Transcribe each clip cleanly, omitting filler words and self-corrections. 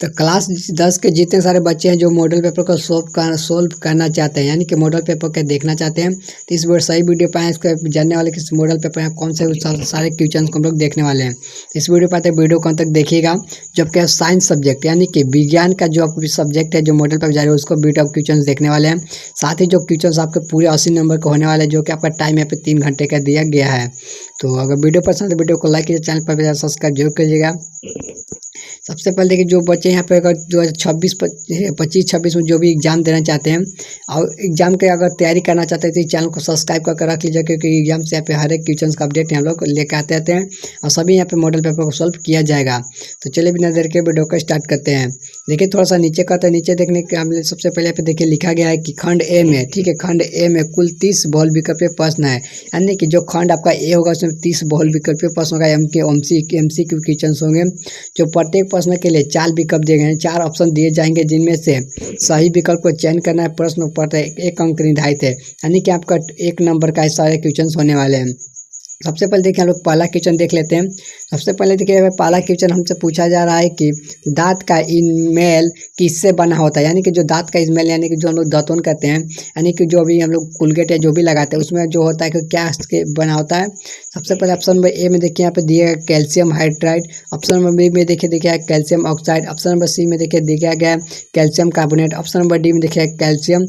तो क्लास 10 के जितने सारे बच्चे हैं जो मॉडल पेपर को सोल्व करना चाहते हैं, यानी कि मॉडल पेपर के देखना चाहते हैं, तो इस बार सही वीडियो पाएँ। इसको जानने वाले कि मॉडल पेपर में कौन से सारे क्वेश्चन को हम लोग देखने वाले हैं। इस वीडियो पाते वीडियो कौन तक देखिएगा। जबकि साइंस सब्जेक्ट यानी कि विज्ञान का जो आपको सब्जेक्ट है जो मॉडल पेपर जा रहा है उसको वीडियो आप क्वेश्चन देखने वाले हैं। साथ ही जो क्वेश्चन आपके पूरे 80 नंबर के होने वाले हैं, जो कि आपका टाइम यहाँ पे 3 घंटे का दिया गया है। तो अगर वीडियो पसंद है वीडियो को लाइक कीजिए, चैनल पर सब्सक्राइब जरूर कीजिएगा। सबसे पहले देखिए, जो बच्चे यहाँ पे अगर 2025-26 में जो भी एग्जाम देना चाहते हैं और एग्जाम के अगर तैयारी करना चाहते हैं तो इस चैनल को सब्सक्राइब करके रख लीजिए, क्योंकि एग्जाम से यहाँ पे हर एक क्वेश्चन का अपडेट हम लोग लेकर आते रहते हैं और सभी यहाँ पे मॉडल पेपर को सॉल्व किया जाएगा। तो चलिए बिना देर के वीडियो को स्टार्ट करते हैं। देखिए थोड़ा सा नीचे करते हैं, नीचे देखने के हमने सबसे पहले यहाँ पे देखिए लिखा गया है कि खंड ए में, ठीक है, खंड ए में कुल 30 बहुल विकल्पीय प्रश्न है। यानी कि जो खंड आपका ए होगा उसमें 30 बहुल विकल्पीय प्रश्न होगा, MCQ क्वेश्चन होंगे। जो प्रत्येक प्रश्न के लिए 4 विकल्प दिए गए हैं, 4 ऑप्शन दिए जाएंगे, जिनमें से सही विकल्प को चयन करना है। प्रश्न पर 1 अंक निर्धारित है, यानी कि आपका 1 नंबर का सारे क्वेश्चन होने वाले हैं। सबसे पहले देखिए हम लोग पहला क्वेश्चन देख लेते हैं। सबसे पहले देखिए पहला क्वेश्चन हमसे पूछा जा रहा है कि दांत का इनमेल किससे बना होता है। यानी कि जो दांत का इनमेल यानी कि जो हम लोग दातुन कहते हैं, यानी कि जो भी हम लोग कोलगेट या जो भी लगाते हैं उसमें जो होता है कि क्या बना होता है। सबसे पहले ऑप्शन नंबर ए में देखिए यहाँ पे दिया गया calcium hydride. Option number B में देखिए calcium oxide. Option number C में देखिए दिया गया calcium carbonate. Option number D में देखिए कैल्शियम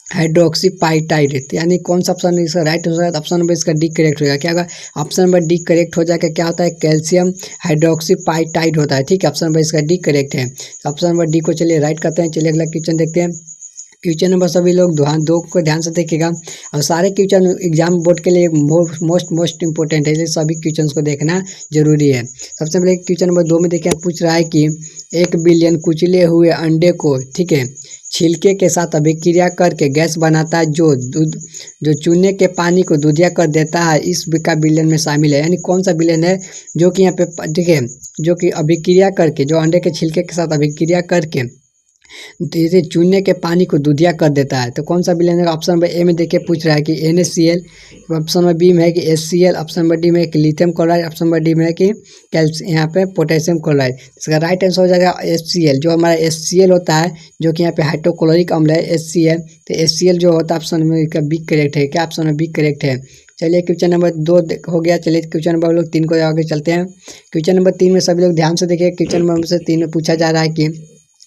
हाइड्रोक्सीपाइटाइड। यानी कौन सा ऑप्शन इसका राइट हो जाएगा। ऑप्शन नंबर इसका डी करेक्ट होगा। क्या होगा, ऑप्शन नंबर डी करेक्ट हो जाएगा। क्या होता है, कैल्शियम हाइड्रोक्सीपाइटाइड होता है, ठीक है। ऑप्शन नंबर इसका डी करेक्ट है। ऑप्शन नंबर डी को चलिए राइट करते हैं। चलिए अगला क्वेश्चन देखते हैं। क्वेश्चन नंबर सभी लोग दो को ध्यान से देखिएगा और सारे क्वेश्चन एग्जाम बोर्ड के लिए मोस्ट इंपॉर्टेंट है, इसलिए सभी क्वेश्चन को देखना जरूरी है। सबसे पहले क्वेश्चन नंबर 2 में देखिए पूछ रहा है कि 1 बिलियन कुचले हुए अंडे को, ठीक है, छिलके के साथ अभिक्रिया करके गैस बनाता है जो चूने के पानी को दूधिया कर देता है, इस का बिलियन में शामिल है। यानी कौन सा बिलियन है जो कि यहाँ पे, ठीक है, जो कि अभिक्रिया करके, जो अंडे के छिलके के साथ अभिक्रिया करके जैसे चूने के पानी को दूधिया कर देता है। तो कौन सा बिलियन है। ऑप्शन नंबर ए में देखिए पूछ रहा है कि NaCl। ऑप्शन नंबर बी में है कि HCl। ऑप्शन नंबर डी में है कि lithium chloride. Option number D में है कि यहाँ पे पोटेशियम क्लोराइड। इसका राइट आंसर हो जाएगा HCl। जो हमारा HCl होता है जो कि यहाँ पे हाइड्रोक्लोरिक अम्ल है HCl। तो HCl जो होता है ऑप्शन में बी करेक्ट है। क्या ऑप्शन में बी करेक्ट है। चलिए क्वेश्चन नंबर 2 हो गया। चलिए क्वेश्चन नंबर लोग 3 को आगे चलते हैं। क्वेश्चन नंबर 3 में सभी लोग ध्यान से देखिए। क्वेश्चन नंबर 3 में पूछा जा रहा है कि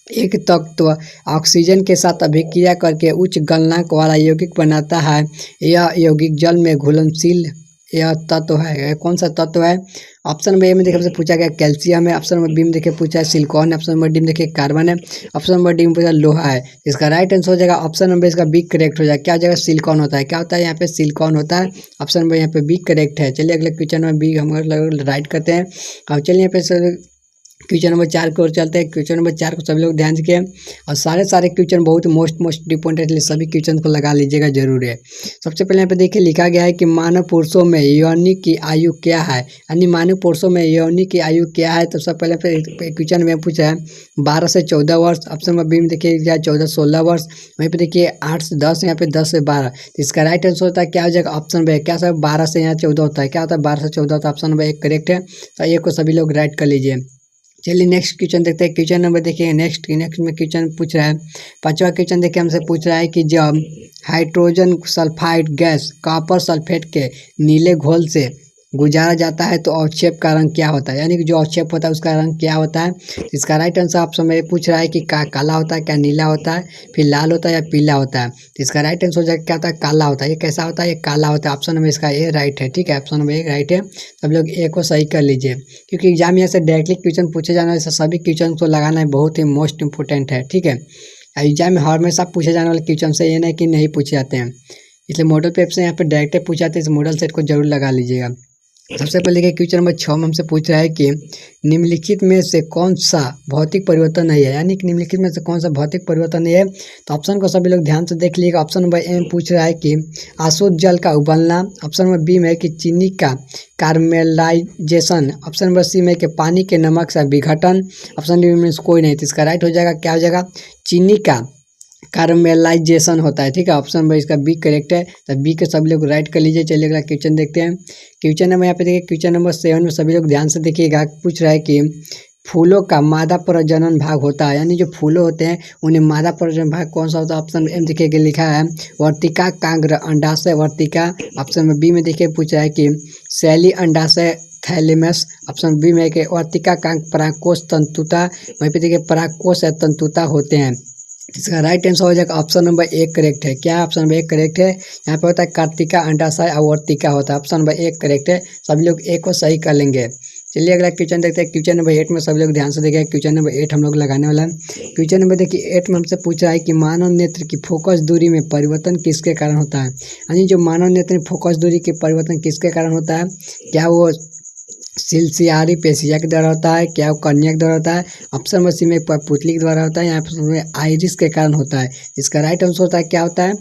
एक तत्व ऑक्सीजन के साथ अभिक्रिया करके उच्च गलनांक वाला यौगिक बनाता है, यह यौगिक जल में घुलनशील यह तत्व है। कौन सा तत्व है। ऑप्शन नंबर ए में देखिए हमसे पूछा गया कैल्शियम है। ऑप्शन नंबर बी में देखिए पूछा है सिलिकॉन है। ऑप्शन नंबर डी में देखिए कार्बन है। ऑप्शन नंबर डी में पूछा लोहा है। इसका राइट आंसर हो जाएगा ऑप्शन नंबर इसका बी करेक्ट हो जाएगा। क्या हो जाएगा, सिलिकॉन होता है। क्या होता है यहाँ पे, सिलिकॉन होता है। ऑप्शन नंबर यहाँ पे बी करेक्ट है। चलिए अगले क्वेश्चन नंबर बी हम राइट करते हैं। और चलिए यहाँ पे क्वेश्चन नंबर 4 की ओर चलते हैं। क्वेश्चन नंबर 4 को सभी लोग ध्यान से और सारे क्वेश्चन बहुत मोस्ट इंपॉर्टेंट है, सभी क्वेश्चन को लगा लीजिएगा जरूर है। सबसे पहले यहाँ पे देखिए लिखा गया है कि मानव पुरुषों में यौनिक की आयु क्या है। यानी मानव पुरुषों में यौनिक की आयु क्या है। तो सबसे पहले क्वेश्चन में पूछा है 12 से 14 वर्ष। ऑप्शन नंबर बी में देखिए 14-16 वर्ष। वहीं पे देखिए 8 से 10, यहाँ पे 10 से 12। इसका राइट आंसर होता है क्या हो जाएगा, ऑप्शन बी। क्या सर 12 से यहाँ 14 होता है। क्या होता है, 12 से 14 होता है। ऑप्शन नंबर 1 करेक्ट है। तो ये को सभी लोग राइट कर लीजिए। चलिए नेक्स्ट क्वेश्चन देखते हैं। क्वेश्चन नंबर देखिए नेक्स्ट में क्वेश्चन पूछ रहा है। 5वां क्वेश्चन देखिए हमसे पूछ रहा है कि जब hydrogen sulphide gas copper sulphate के नीले घोल से गुजारा जाता है तो अवक्षेप का रंग क्या होता है। यानी कि जो अवक्षेप होता है उसका रंग क्या होता है। इसका राइट आंसर ऑप्शन में पूछ रहा है कि काला होता है, क्या नीला होता है, फिर लाल होता है या पीला होता है। तो इसका राइट आंसर हो जाएगा क्या होता है, काला होता है। ये कैसा होता है, ये काला होता है। ऑप्शन नंबर इसका ए राइट है, ठीक है। ऑप्शन नंबर 1 राइट है। सब लोग ए को सही कर लीजिए, क्योंकि एग्जाम यहाँ से डायरेक्टली क्वेश्चन पूछे जाने वाले सभी क्वेश्चन को लगाना बहुत ही मोस्ट इंपॉर्टेंट है, ठीक है। एग्जाम में हमेशा पूछे जाने वाले क्वेश्चन से ये नहीं कि नहीं पूछे जाते हैं, इसलिए मॉडल पेपर से यहाँ पे डायरेक्ट पूछे जाते हैं। इस मॉडल सेट को जरूर लगा लीजिएगा। सबसे पहले देखिए क्वेश्चन नंबर 6 में हमसे पूछ रहा है कि निम्नलिखित में से कौन सा भौतिक परिवर्तन नहीं है। यानी कि निम्नलिखित में से कौन सा भौतिक परिवर्तन नहीं है। तो ऑप्शन को सभी लोग ध्यान से देख लीजिएगा। ऑप्शन नंबर ए में पूछ रहा है कि अशुद्ध जल का उबलना। ऑप्शन नंबर बी में है कि चीनी का कार्मेलाइजेशन। ऑप्शन नंबर सी में कि पानी के नमक से विघटन। ऑप्शन डी में कोई नहीं। तो इसका राइट हो जाएगा, क्या हो जाएगा, चीनी का कार्मेलाइजेशन होता है, ठीक है। ऑप्शन नंबर इसका बी करेक्ट है। तो बी के सभी लोग राइट कर लीजिए। चलिए अगला क्वेश्चन देखते हैं। क्वेश्चन नंबर यहाँ पे देखिए क्वेश्चन नंबर 7 में सभी लोग ध्यान से देखिएगा। पूछ रहा है कि फूलों का मादा प्रजनन भाग होता है, यानी जो फूलों होते हैं उन्हें मादा प्रजनन भाग कौन सा होता है? ऑप्शन एम देखिए लिखा है वर्तिका कांग्र अंडाशय वर्तिका। ऑप्शन में बी में देखिए पूछा है कि शैली अंडाशय थैलेमस। ऑप्शन बी में कि वर्तिका कांग परागकोश तंतुता। वहीं पे देखिए परागकोश तंतुता होते हैं। इसका राइट आंसर हो जाएगा ऑप्शन नंबर एक करेक्ट है। क्या ऑप्शन नंबर एक करेक्ट है? यहाँ पे होता है कार्तिका अंडाशय अवर्तिका होता है। ऑप्शन नंबर एक करेक्ट है। सभी लोग एक को सही कर लेंगे। चलिए अगला क्वेश्चन देखते हैं। क्वेश्चन नंबर 8 में सभी लोग ध्यान से देखिए। क्वेश्चन नंबर 8 हम लोग लगाने वाला है। क्वेश्चन नंबर देखिए 8 में हमसे पूछ रहा है कि मानव नेत्र की फोकस दूरी में परिवर्तन किसके कारण होता है? यानी जो मानव नेत्र में फोकस दूरी के परिवर्तन किसके कारण होता है? क्या वो सिलसियारी पेशिया के द्वारा होता है? क्या वो कन्या के द्वारा होता है? ऑप्शन नंबर सी में पुतली के द्वारा होता है। यहाँ पर आइरिस के कारण होता है। इसका राइट आंसर होता है क्या होता है?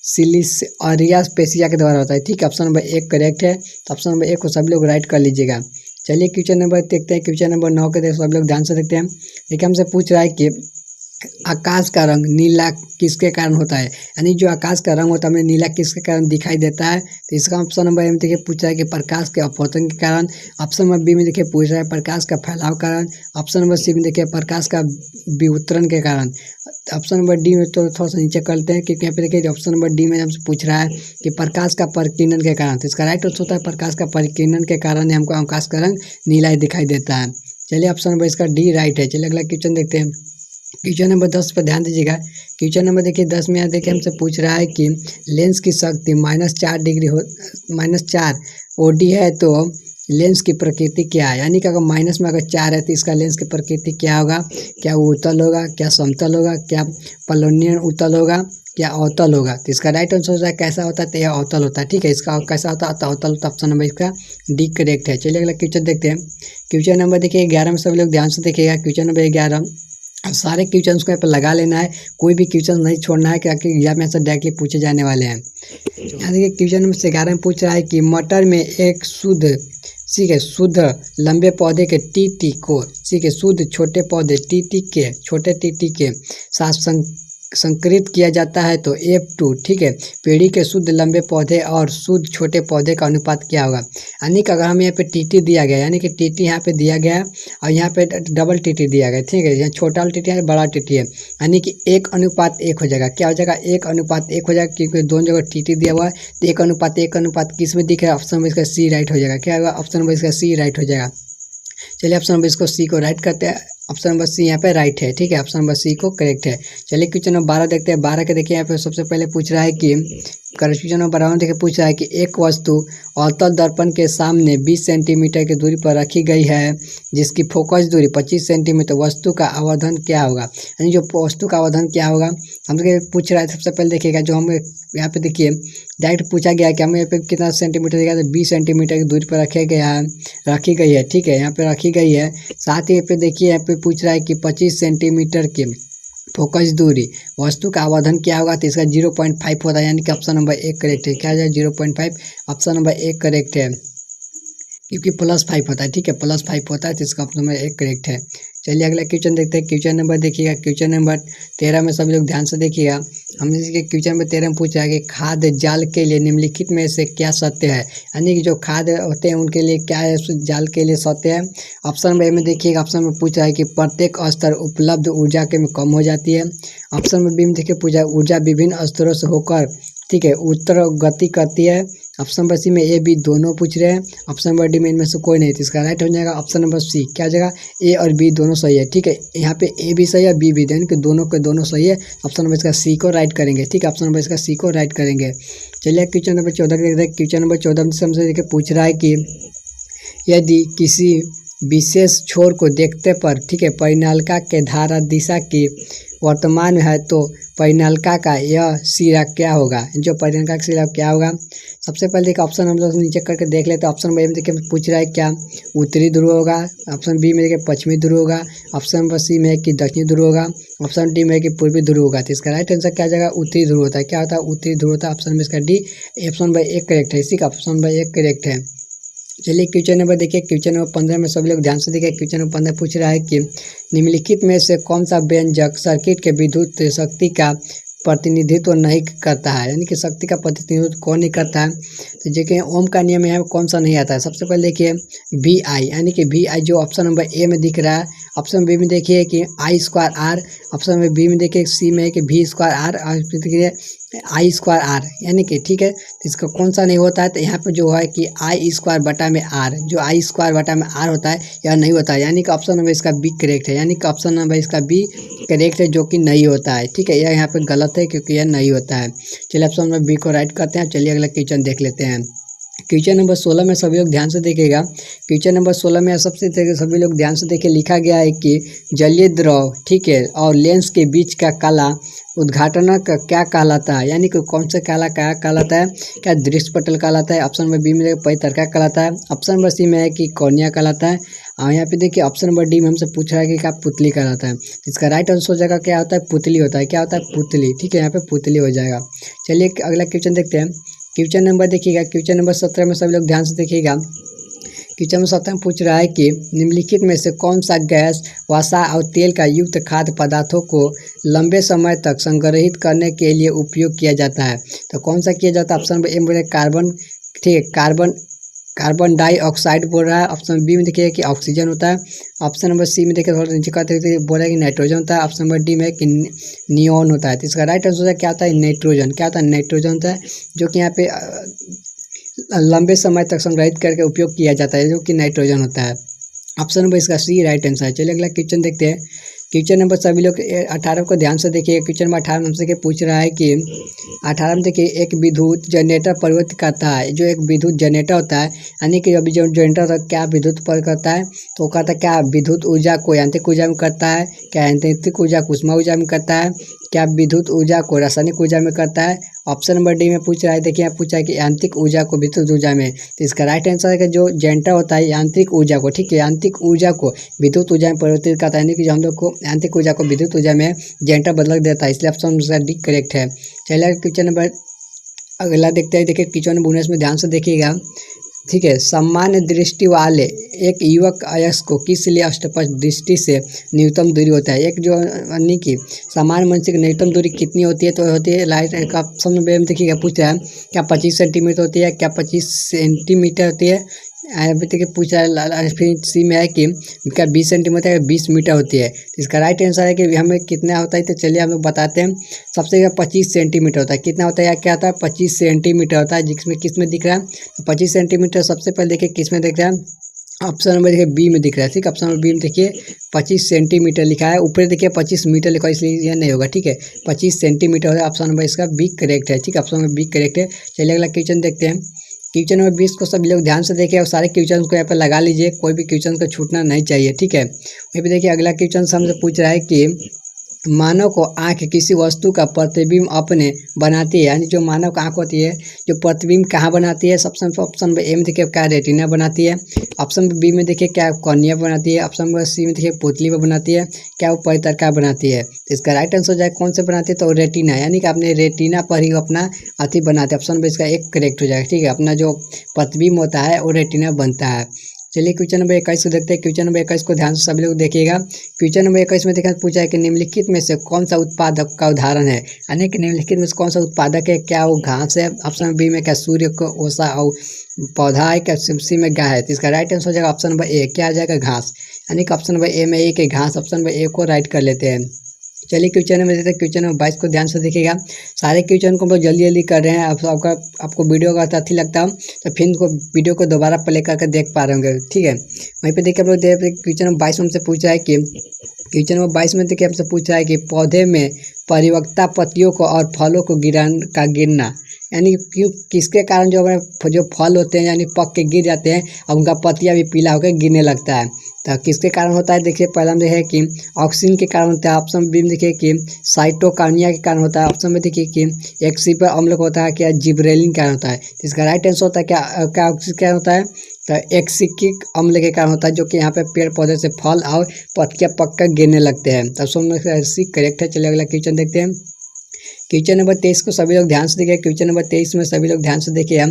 सिलिसियारिया पेशिया के द्वारा होता है। ठीक है, ऑप्शन नंबर एक करेक्ट है। तो ऑप्शन नंबर एक को सब लोग राइट कर लीजिएगा। चलिए क्वेश्चन नंबर देखते हैं। क्वेश्चन नंबर 9 के सब लोग ध्यान से देखते हैं। देखिए हमसे पूछ रहा है कि आकाश का रंग नीला किसके कारण होता है? यानी जो आकाश का रंग होता है हमें नीला किसके कारण दिखाई देता है? तो इसका ऑप्शन नंबर ए में देखिए पूछ रहा है कि प्रकाश के अपवर्तन के कारण। ऑप्शन नंबर बी में देखिए पूछ रहा है प्रकाश का फैलाव कारण। ऑप्शन नंबर सी में देखिए प्रकाश का विवर्तन के कारण। ऑप्शन नंबर डी में तो थोड़ा सा नीचे करते हैं क्योंकि यहाँ पे देखिए ऑप्शन नंबर डी में हमसे पूछ रहा है कि प्रकाश का परिकीर्णन के कारण। तो इसका राइट आंसर होता है प्रकाश का परिकीर्णन के कारण हमको आकाश का रंग नीला दिखाई देता है। चलिए ऑप्शन नंबर इसका डी राइट है। चलिए अगला क्वेश्चन देखते हैं। क्वेश्चन नंबर 10 पर ध्यान दीजिएगा। क्वेश्चन नंबर देखिए 10 में यहाँ देखिए हमसे पूछ रहा है कि लेंस की शक्ति -4 डिग्री हो -4 ओडी है तो लेंस की प्रकृति क्या है? यानी कि अगर माइनस में अगर 4 है तो इसका लेंस की प्रकृति क्या होगा? क्या वो उत्तल होगा? क्या समतल होगा? क्या पलोनियन उत्तल होगा? क्या अवतल होगा? तो इसका राइट आंसर होता है कैसा होता है? तो यह अवतल होता है। ठीक है, इसका कैसा होता है? अवतल होता है। ऑप्शन नंबर इसका डी करेक्ट है। चलिए अगला क्वेश्चन देखते हैं। क्वेश्चन नंबर देखिए 11 में सब लोग ध्यान से देखिएगा। क्वेश्चन नंबर 11 अब सारे क्वेश्चन को यहाँ पर लगा लेना है, कोई भी क्वेश्चन नहीं छोड़ना है क्योंकि एग्जाम में से डायरेक्टली पूछे जाने वाले हैं। यहाँ देखिए क्वेश्चन नंबर 11 में पूछ रहा है कि मटर में एक शुद्ध ठीक है शुद्ध लंबे पौधे के टीटी को ठीक है शुद्ध छोटे पौधे टीटी के छोटे टीटी के साथ संकरित किया जाता है तो F2 ठीक है पेड़ी के शुद्ध लंबे पौधे और शुद्ध छोटे पौधे का अनुपात क्या होगा? यानी कि अगर हम यहाँ पे टीटी दिया गया यानी कि टीटी यहाँ पे दिया गया और यहाँ पे डबल टीटी दिया गया। ठीक है, यहाँ छोटा टीटी है बड़ा टीटी है यानी कि 1:1 हो जाएगा। क्या हो जाएगा? 1:1 हो जाएगा क्योंकि दोनों जगह टीटी दिया हुआ है तो 1:1 किस में दिख रहा है? ऑप्शन नंबर इसका सी राइट हो जाएगा। क्या होगा? ऑप्शन नंबर इसका सी राइट हो जाएगा। चलिए ऑप्शन नंबर इसको सी को राइट करते हैं। ऑप्शन नंबर सी यहाँ पे राइट है। ठीक है, ऑप्शन नंबर सी को करेक्ट है। चलिए क्वेश्चन नंबर 12 देखते हैं। 12 के देखिए यहाँ पे सबसे पहले पूछ रहा है कि क्वेश्चन नंबर 12 देखिए पूछ रहा है कि एक वस्तु अवतल दर्पण के सामने 20 सेंटीमीटर की दूरी पर रखी गई है जिसकी फोकस दूरी 25 सेंटीमीटर। वस्तु का आवर्धन क्या होगा? यानी जो वस्तु का आवर्धन क्या होगा हम देखिए पूछ रहा है। सबसे पहले देखिएगा जो हम यहाँ पे देखिए डायरेक्ट पूछा गया है कि हमें यहाँ पे कितना सेंटीमीटर दिया तो 20 सेंटीमीटर की दूरी पर रखी गई है। ठीक है, यहाँ पे रखी गई है। साथ ही यहाँ पे देखिए यहाँ पे पूछ रहा है कि 25 सेंटीमीटर की फोकस दूरी वस्तु का आवर्धन क्या होगा? तो इसका 0.5 होता है यानी कि ऑप्शन नंबर 1 करेक्ट है। क्या है? 0.5 ऑप्शन नंबर 1 करेक्ट है क्योंकि +5 होता है। ठीक है, +5 होता है तो इसका ऑप्शन नंबर 1 करेक्ट है। चलिए अगला क्वेश्चन देखते हैं। क्वेश्चन नंबर देखिएगा। क्वेश्चन नंबर 13 में सभी लोग ध्यान से देखिएगा। हमने क्वेश्चन नंबर 13 में पूछा है कि खाद्य जाल के लिए निम्नलिखित में से क्या सत्य है? यानी कि जो खाद्य होते हैं उनके लिए क्या है जाल के लिए सत्य है? ऑप्शन नंबर ए में देखिएगा। ऑप्शन में पूछा है कि प्रत्येक स्तर उपलब्ध ऊर्जा के में कम हो जाती है। ऑप्शन नंबर बी में देखिए पूछा है ऊर्जा विभिन्न स्तरों से होकर ठीक है उत्तर गति करती है। ऑप्शन नंबर सी में ए बी दोनों पूछ रहे हैं। ऑप्शन नंबर डी में इनमें से कोई नहीं तो इसका राइट हो जाएगा ऑप्शन नंबर सी। क्या हो जाएगा? ए और बी दोनों सही है। ठीक है, यहाँ पे ए भी सही है बी भी यानी कि दोनों के दोनों सही है। ऑप्शन नंबर इसका सी को राइट करेंगे। ठीक है, ऑप्शन नंबर इसका सी को राइट करेंगे। चलिए क्वेश्चन नंबर 14 देखते हैं। क्वेश्चन नंबर 14 में हमसे देखिए पूछ रहा है कि यदि किसी विशेष छोर को देखते पर ठीक है परिनालिका के धारा दिशा की वर्तमान में है तो परिनालिका का यह सिरा क्या होगा? जो परिनालिका का सिरा क्या होगा? सबसे पहले देखिए ऑप्शन हम लोग नीचे करके देख लेते हैं। ऑप्शन बी में देखिए पूछ रहा है क्या उत्तरी ध्रुव होगा? ऑप्शन बी में देखिए पश्चिमी ध्रुव होगा। ऑप्शन नंबर सी में है कि दक्षिणी ध्रुव होगा। ऑप्शन डी में है कि पूर्वी ध्रुव होगा। तो इसका राइट आंसर क्या आ जाएगा? उत्तरी ध्रुव होता है। क्या होता है? उत्तरी ध्रुव होता है। ऑप्शन में इसका डी ऑप्शन नंबर 1 करेक्ट है। इसी का ऑप्शन नंबर 1 करेक्ट है। चलिए क्वेश्चन नंबर देखिए। क्वेश्चन नंबर 15 में सभी लोग ध्यान से देखिए। क्वेश्चन नंबर 15 पूछ रहा है कि निम्नलिखित में से कौन सा व्यंजक सर्किट के विद्युत शक्ति का प्रतिनिधित्व नहीं करता है, यानी कि शक्ति का प्रतिनिधित्व कौन नहीं करता है। तो देखिए ओम का नियम यहाँ कौन सा नहीं आता है। सबसे पहले देखिए वी आई, यानी कि वी आई जो ऑप्शन नंबर ए में दिख रहा है। ऑप्शन बी में देखिए कि I square R, option number B में देखिए सी में है कि वी स्क्वायर आर, और देखिए आई स्क्वायर आर, यानी कि ठीक है। तो इसका कौन सा नहीं होता है, तो यहाँ पे जो है कि आई स्क्वायर बटा में आर, जो आई स्क्वायर बटा में आर होता है यह नहीं होता है, यानी कि ऑप्शन नंबर इसका बी करेक्ट है, यानी कि ऑप्शन नंबर इसका बी करेक्ट है जो कि नहीं होता है। ठीक है, यह यहाँ पे गलत है क्योंकि यह नहीं होता है। चलिए ऑप्शन नंबर बी को राइट करते हैं। चलिए अगला क्वेश्चन देख लेते हैं। क्वेश्चन नंबर 16 में सभी लोग ध्यान से देखिएगा। क्वेश्चन नंबर 16 में सबसे सभी लोग ध्यान से देखिए, लिखा गया है कि जलीय द्रव, ठीक है, और लेंस के बीच का कला उद्घाटन का क्या कहलाता है, यानी कि कौन सा काला क्या कहलाता है, क्या दृश्य पटल कहलाता है। ऑप्शन नंबर बी में परितर्का कहलाता है। ऑप्शन नंबर सी में है कि कॉर्निया कहलाता है। और यहाँ पे देखिए ऑप्शन नंबर डी में हमसे पूछ रहा है कि क्या पुतली कहलाता है। इसका राइट आंसर हो जाएगा क्या होता है, पुतली होता है। क्या होता है, पुतली। ठीक है, यहाँ पे पुतली हो जाएगा। चलिए अगला क्वेश्चन देखते हैं। क्वेश्चन नंबर देखिएगा, क्वेश्चन नंबर 17 में सभी लोग ध्यान से देखिएगा। क्वेश्चन नंबर 17 में पूछ रहा है कि निम्नलिखित में से कौन सा गैस, वसा और तेल का युक्त खाद्य पदार्थों को लंबे समय तक संग्रहित करने के लिए उपयोग किया जाता है। तो कौन सा किया जाता है। ऑप्शन नंबर ए में कार्बन, ठीक है, कार्बन डाइऑक्साइड बोल रहा है। ऑप्शन बी में देखिए कि ऑक्सीजन होता है। ऑप्शन नंबर सी में देखिए थोड़ा नीचे का बोल रहा है कि नाइट्रोजन होता है। ऑप्शन नंबर डी में कि नियॉन होता है। तो इसका राइट आंसर क्या होता है, नाइट्रोजन। क्या होता है, नाइट्रोजन होता है, जो कि यहाँ पे लंबे समय तक संग्रहित करके उपयोग किया जाता है, जो कि नाइट्रोजन होता है। ऑप्शन नंबर इसका सी राइट आंसर है। चलिए अगला क्वेश्चन देखते हैं। क्वेश्चन नंबर सभी लोग 18 को ध्यान से देखिए। क्वेश्चन नंबर 18 हमसे पूछ रहा है कि 18 में देखिए एक विद्युत जनरेटर परिवर्तित करता है। जो एक विद्युत जनरेटर होता है, यानी कि अभी जो जनरेटर होता है क्या विद्युत पर करता है, तो कहता है क्या विद्युत ऊर्जा को यांत्रिक ऊर्जा में करता है, क्या यांत्रिक ऊर्जा को ऊष्मा ऊर्जा में करता है, क्या विद्युत ऊर्जा को रासायनिक ऊर्जा में करता है। ऑप्शन नंबर डी में पूछ रहा है, देखिए यहाँ पूछा है कि यांत्रिक ऊर्जा को विद्युत ऊर्जा में। तो इसका राइट आंसर है कि जो जनरेटर होता है यांत्रिक ऊर्जा को, ठीक है, यांत्रिक ऊर्जा को विद्युत ऊर्जा में परिवर्तित करता है, यानी कि जो हम लोग को यांत्रिक ऊर्जा को विद्युत ऊर्जा में जनरेटर बदल देता है, इसलिए ऑप्शन नंबर डी करेक्ट है। चलिए क्वेश्चन नंबर अगला देखते हैं। देखिए क्वेश्चन नंबर 19 में ध्यान से देखिएगा। ठीक है, सामान्य दृष्टि वाले एक युवक अयस्क को किस लिए अष्टपश दृष्टि से न्यूनतम दूरी होता है। एक जो यानी कि सामान्य मनुष्य की न्यूनतम दूरी कितनी होती है, तो होती है लाइट का ऑप्शन में देखिएगा पूछ रहा है क्या 25 सेंटीमीटर होती है, क्या 25 सेंटीमीटर होती है। देखिए पूछ रहा है फिर सी में है कि क्या 20 सेंटीमीटर या 20 मीटर होती है। तो इसका राइट आंसर है कि हमें कितना होता है, तो चलिए हम लोग बताते हैं। सबसे 25 सेंटीमीटर होता है। कितना होता है या क्या होता है, 25 सेंटीमीटर होता है, जिसमें किस में दिख रहा है 25 सेंटीमीटर। सबसे पहले देखिए किस में दिख रहा है, ऑप्शन नंबर देखिए बी में दिख रहा है। ठीक, ऑप्शन नंबर बी में देखिए 25 सेंटीमीटर लिखा है, ऊपर देखिए 25 मीटर लिखा है, इसलिए यह नहीं होगा। ठीक है, 25 सेंटीमीटर है, ऑप्शन नंबर इसका बी करेक्ट है। ठीक, ऑप्शन नंबर बी करेक्ट है। चलिए अगला क्वेश्चन देखते हैं। क्वेश्चन नंबर 20 को सभी लोग ध्यान से देखें और सारे क्वेश्चन को यहाँ पर लगा लीजिए, कोई भी क्वेश्चन को छूटना नहीं चाहिए। ठीक है, वहीं पे देखिए अगला क्वेश्चन हमसे पूछ रहा है कि मानव को आँख किसी वस्तु का प्रतिबिंब अपने बनाती है, यानी जो मानव का आँख होती है जो प्रतिबिंब कहाँ बनाती है। ऑप्शन ए में देखिए क्या रेटिना बनाती है। ऑप्शन बी में देखिए क्या कॉर्निया बनाती है। ऑप्शन नंबर सी में देखिए पुतली पर बनाती है, क्या वो परितर्का बनाती है। तो इसका राइट आंसर हो जाए कौन से बनाती है, तो रेटिना, यानी कि अपने रेटिना पर ही अपना अति बनाते हैं। ऑप्शन नंबर इसका एक करेक्ट हो जाएगा। ठीक है, अपना जो प्रतिबिंब होता है वो रेटिना बनता है। चलिए क्वेश्चन नंबर 21 को देखते हैं। क्वेश्चन नंबर 21 को ध्यान से सभी लोग देखिएगा। क्वेश्चन नंबर 21 में देखा पूछा है कि निम्नलिखित में से कौन सा उत्पादक का उदाहरण है, यानी कि निम्नलिखित में से कौन सा उत्पादक है, क्या वो घास है। ऑप्शन बी में क्या सूर्य को ओसा और पौधा है, क्या सी में गाय है। तो इसका राइट आंसर हो जाएगा ऑप्शन नंबर ए, क्या आ जाएगा घास, यानी कि ऑप्शन नंबर ए में एक है घास। ऑप्शन नंबर ए को राइट कर लेते हैं। चलिए क्वेश्चन में देते हैं। क्वेश्चन नंबर 22 को ध्यान से देखिएगा। सारे क्वेश्चन को हम लोग जल्दी जल्दी कर रहे हैं। आपको वीडियो का अच्छी लगता हो तो फिर वीडियो को दोबारा प्ले करके देख पा रहे होंगे। ठीक है, वहीं पे देखिए आप लोग क्वेश्चन नंबर 22 में हमसे पूछा है कि क्वेश्चन नंबर 22 में देखिए हमसे पूछा है कि पौधे में परिपक्वता पत्तियों को और फलों को गिरना, यानी क्यों किसके कारण जो फल होते हैं यानी पक के गिर जाते हैं और उनका पत्तियाँ भी पीला होकर गिरने लगता है। तो किसके कारण होता है, देखिए पहला हम देखें कि ऑक्सीजन के कारण होता है। ऑप्शन बी में देखिए कि साइटोकाइनिया के कारण होता है। ऑप्शन में देखिए कि एक्सिपर अम्ल को होता है, क्या जिब्रेलिन कारण होता है। तो इसका राइट आंसर होता है क्या ऑक्सीजन क्या होता है, तो एक्सिकिक अम्ल के कारण होता है, जो कि यहाँ पे पेड़ पौधे से फल और पत्तियाँ पक कर गिरने लगते हैं। तो ऑप्शन सी करेक्ट है। चलिए अगला क्वेश्चन देखते हैं। क्वेश्चन नंबर 23 को सभी लोग ध्यान से देखिए। क्वेश्चन नंबर 23 में सभी लोग ध्यान से देखिए।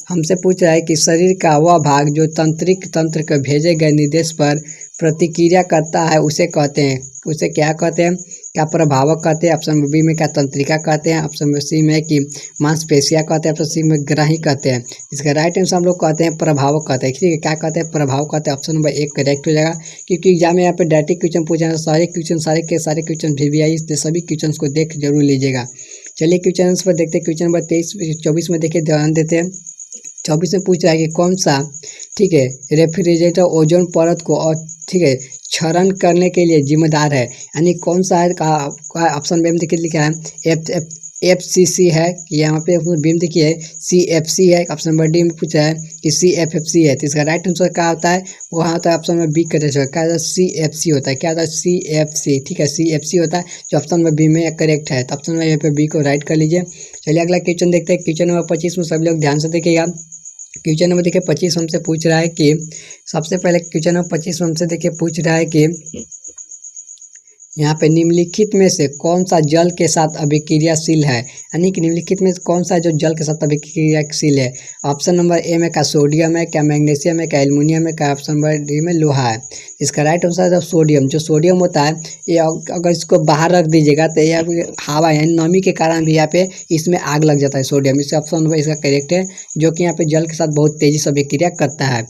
हमसे पूछ रहा है कि शरीर का वह भाग जो तंत्रिक तंत्र को भेजे गए निर्देश पर प्रतिक्रिया करता है उसे कहते हैं, उसे क्या कहते हैं? क्या प्रभावक कहते हैं? ऑप्शन बी में क्या तंत्रिका कहते हैं? ऑप्शन सी में कि मांसपेशियाँ कहते हैं? ऑप्शन सी में ग्राही कहते हैं? इसका राइट आंसर हम लोग कहते हैं प्रभावक कहते हैं। ठीक है, क्या कहते हैं? प्रभाव कहते हैं। ऑप्शन नंबर 1 करेक्ट हो जाएगा, क्योंकि एग्जाम में यहाँ पे डायरेक्ट क्वेश्चन पूछे हैं, सारे क्वेश्चन सारे क्वेश्चन VVI सभी क्वेश्चन को देख जरूर लीजिएगा। चलिए क्वेश्चन पर देखते हैं। क्वेश्चन नंबर 24 में देखिए, ध्यान देते हैं। 24 में पूछ रहा है कि कौन सा, ठीक है, रेफ्रिजरेटर ओजोन परत को और ठीक है क्षरण करने के लिए जिम्मेदार है, यानी कौन सा है? का ऑप्शन बी में देखिए लिखा है FCC है, यहाँ पे बी में देखिए CFC है। ऑप्शन नंबर डी में पूछा है कि CFFC है। तो इसका राइट आंसर क्या होता है? वहाँ होता है ऑप्शन नंबर बी करेक्ट है। क्या होता है? CFC होता है। क्या होता है? CFC। ठीक है, CFC होता है, जो ऑप्शन नंबर बी में करेक्ट है। तो ऑप्शन नंबर यहाँ पे बी को राइट कर लीजिए। चलिए अगला क्वेश्चन देखते हैं। क्वेश्चन नंबर 25 में सब लोग ध्यान से देखिएगा। क्वेश्चन नंबर देखिए 25 हमसे पूछ रहा है कि सबसे पहले क्वेश्चन नंबर 25 हमसे देखिए पूछ रहा है कि यहाँ पे निम्नलिखित में से कौन सा जल के साथ अभिक्रियाशील है, यानी कि निम्नलिखित में कौन सा जो जल के साथ अभिक्रियाशील है? ऑप्शन नंबर ए में क्या सोडियम है, क्या मैग्नीशियम है, क्या एल्युमिनियम है, क्या ऑप्शन नंबर डी में लोहा है? इसका राइट आंसर है सोडियम। जो सोडियम होता है ये अगर इसको बाहर रख दीजिएगा तो यह हवा यानी नमी के कारण भी यहाँ पे इसमें आग लग जाता है सोडियम। इसका ऑप्शन नंबर इसका करेक्ट है, जो कि यहाँ पे जल के साथ बहुत तेजी से अभिक्रिया करता है।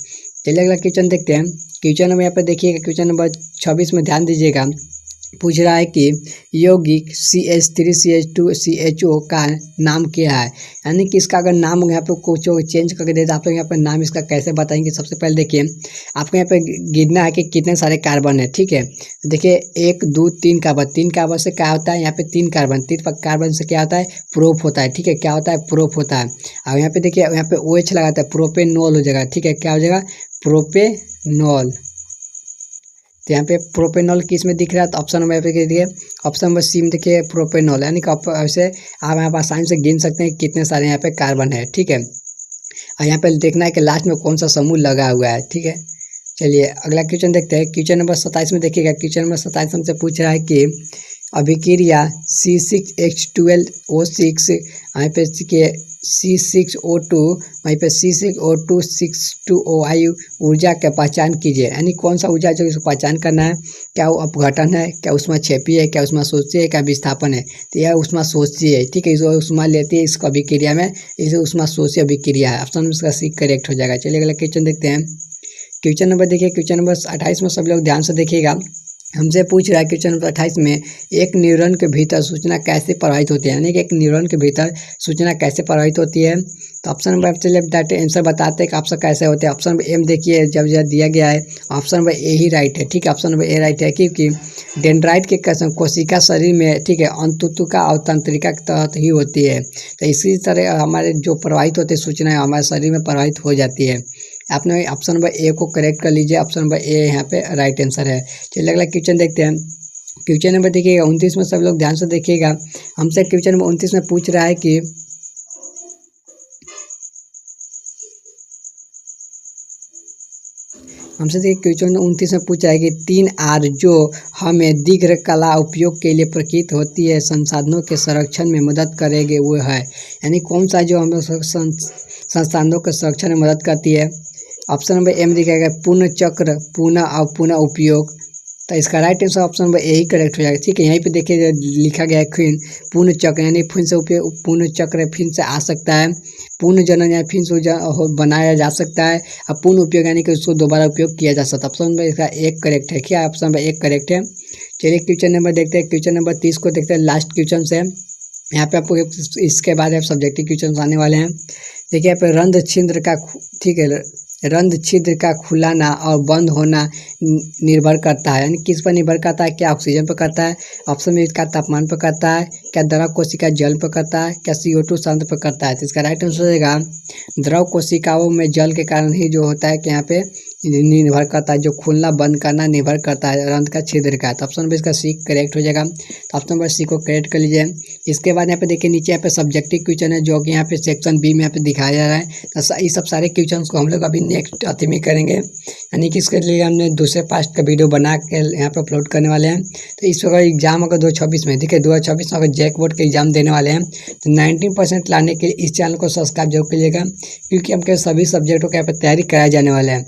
चलिए अगला क्वेश्चन देखते हैं। क्वेश्चन नंबर यहाँ पे देखिएगा, क्वेश्चन नंबर 26 में ध्यान दीजिएगा। पूछ रहा है कि यौगिक CH3CH2CHO का नाम क्या है, यानी कि इसका अगर नाम यहाँ पे कुछ चेंज करके दे तो आप लोग यहाँ पे नाम इसका कैसे बताएंगे? सबसे पहले देखिए आपको यहाँ पे गिनना है कि कितने सारे कार्बन है। ठीक है, देखिए 1 2 3 कार्बन। 3 कार्बन से क्या होता है? यहाँ पे 3 कार्बन, 3 कार्बन से क्या होता है? प्रोप होता है। ठीक है, क्या होता है? प्रोप होता है। और यहाँ पे देखिए यहाँ पे OH लगाता है, प्रोपेनॉल हो जाएगा। ठीक है, क्या हो जाएगा? प्रोपेनॉल। तो यहाँ पे प्रोपेनॉल किस में दिख रहा है? तो ऑप्शन नंबर पे देखिए, ऑप्शन नंबर सी में देखिए प्रोपेनॉल, यानी कि ऐसे आप यहाँ पर आसानी से गिन सकते हैं कितने सारे यहाँ पे कार्बन है। ठीक है, और यहाँ पे देखना है कि लास्ट में कौन सा समूह लगा हुआ है। ठीक है, चलिए अगला क्वेश्चन देखते हैं। क्वेश्चन नंबर 27 में देखिएगा। क्वेश्चन नंबर 27 हमसे पूछ रहा है कि अभिक्रिया C6H12O6 यहाँ पे C6O2 वहीं पे C6O2 6,2O ऊर्जा का पहचान कीजिए, यानी कौन सा ऊर्जा जो इसको पहचान करना है? क्या वो अपघटन है, क्या ऊष्माक्षेपी है, क्या ऊष्माशोषी है, क्या विस्थापन है? तो यह ऊष्माशोषी है। ठीक है, जो ऊष्मा लेती है इसको अभिक्रिया में, इसे ऊष्माशोषी अभिक्रिया है। ऑप्शन इसका सी करेक्ट हो जाएगा। चलिए अगला क्वेश्चन देखते हैं। क्वेश्चन नंबर देखिए, क्वेश्चन नंबर 28 में सब लोग ध्यान से देखिएगा। हमसे पूछ रहा है क्वेश्चन नंबर 28 में एक न्यूरॉन के भीतर सूचना कैसे प्रवाहित होती है, यानी कि एक न्यूरॉन के भीतर सूचना कैसे प्रवाहित होती है? तो ऑप्शन नंबर चलिए आंसर बताते हैं कि ऑप्शन कैसे होते हैं। ऑप्शन नंबर एम देखिए, जब यह दिया गया है option number A he right है। ठीक है, ऑप्शन नंबर ए राइट है, क्योंकि डेंड्राइट के कोशिका शरीर में, ठीक है, अंतुतुका और तंत्रिका के तहत ही होती है। तो इसी तरह हमारे जो प्रवाहित होती है सूचना हमारे शरीर में प्रवाहित हो जाती है। आपने ऑप्शन नंबर ए को करेक्ट कर लीजिए, ऑप्शन नंबर ए यहाँ पे राइट आंसर है। चलिए अगला क्वेश्चन देखते हैं। क्वेश्चन नंबर देखिएगा 29 में सब लोग ध्यान से देखिएगा। हमसे क्वेश्चन नंबर 29 में पूछ रहा है कि हमसे देखिए क्वेश्चन 29 में पूछ रहा है कि 3R जो हमें दीर्घ कला उपयोग के लिए प्रतीत होती है संसाधनों के संरक्षण में मदद करेंगे वो है, यानी कौन सा जो हमें संसाधनों के संरक्षण में मदद करती है? ऑप्शन नंबर एम दिखाएगा पुनः चक्र, पुनः और पुनः उपयोग। तो इसका right answer option number A he correct हो जाएगा। ठीक है, यहीं पे देखिए लिखा गया है फिर पुनः चक्र, यानी फिर से उपयोग पुनः चक्र फिर से आ सकता है, पुनः जनन या फिर से बनाया जा सकता है, और पुनः उपयोग यानी कि उसको दोबारा उपयोग किया जा सकता है। ऑप्शन नंबर इसका एक करेक्ट है। क्या ऑप्शन नंबर एक करेक्ट है? चलिए क्वेश्चन नंबर देखते हैं। क्वेश्चन नंबर 30 को देखते हैं, लास्ट क्वेश्चन से। यहाँ पे आपको इसके बाद सब्जेक्टिव क्वेश्चन आने वाले हैं। देखिए यहाँ पे रंध्र छिद्र का, ठीक है, रंध्र छिद्र का खुलाना और बंद होना निर्भर करता है, यानी किस पर निर्भर करता है? क्या ऑक्सीजन पर करता है? ऑप्शन में इसका तापमान पर करता है, क्या द्रव कोशिका जल पर करता है, क्या CO2 सांद्र पर करता है? तो इसका राइट आंसर रहेगा द्रव कोशिकाओं में जल के कारण ही जो होता है कि यहाँ पे निर्भर करता है, जो खुलना बंद करना निर्भर करता है रंध्र का छिद्र का। तो ऑप्शन नंबर इसका सी करेक्ट हो जाएगा। तो ऑप्शन नंबर सी को करेक्ट कर लीजिए। इसके बाद यहाँ पे देखिए नीचे यहाँ पे सब्जेक्टिव क्वेश्चन है, जो कि यहाँ पे सेक्शन बी में यहाँ पे दिखाया जा रहा है। तो ये सब सारे क्वेश्चन को हम लोग अभी नेक्स्ट अति में करेंगे, यानी कि इसके लिए हमने दूसरे पार्ट का वीडियो बना के यहाँ पे अपलोड करने वाले हैं। तो इस वक्त एग्जाम अगर 2026 में, देखिए 2026 में अगर जैक बोर्ड के एग्जाम देने वाले हैं तो 90% लाने के लिए इस चैनल को सब्सक्राइब जरूर करिएगा, क्योंकि हम सभी सब्जेक्टों के यहाँ पे तैयारी कराए जाने वाले हैं।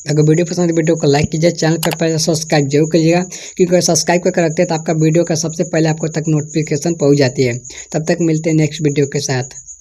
अगर वीडियो पसंद है वीडियो को लाइक कीजिए, चैनल पर पहले सब्सक्राइब जरूर कीजिएगा, क्योंकि सब्सक्राइब करके रखते हैं तो आपका वीडियो का सबसे पहले आपको तक नोटिफिकेशन पहुंच जाती है। तब तक मिलते हैं नेक्स्ट वीडियो के साथ।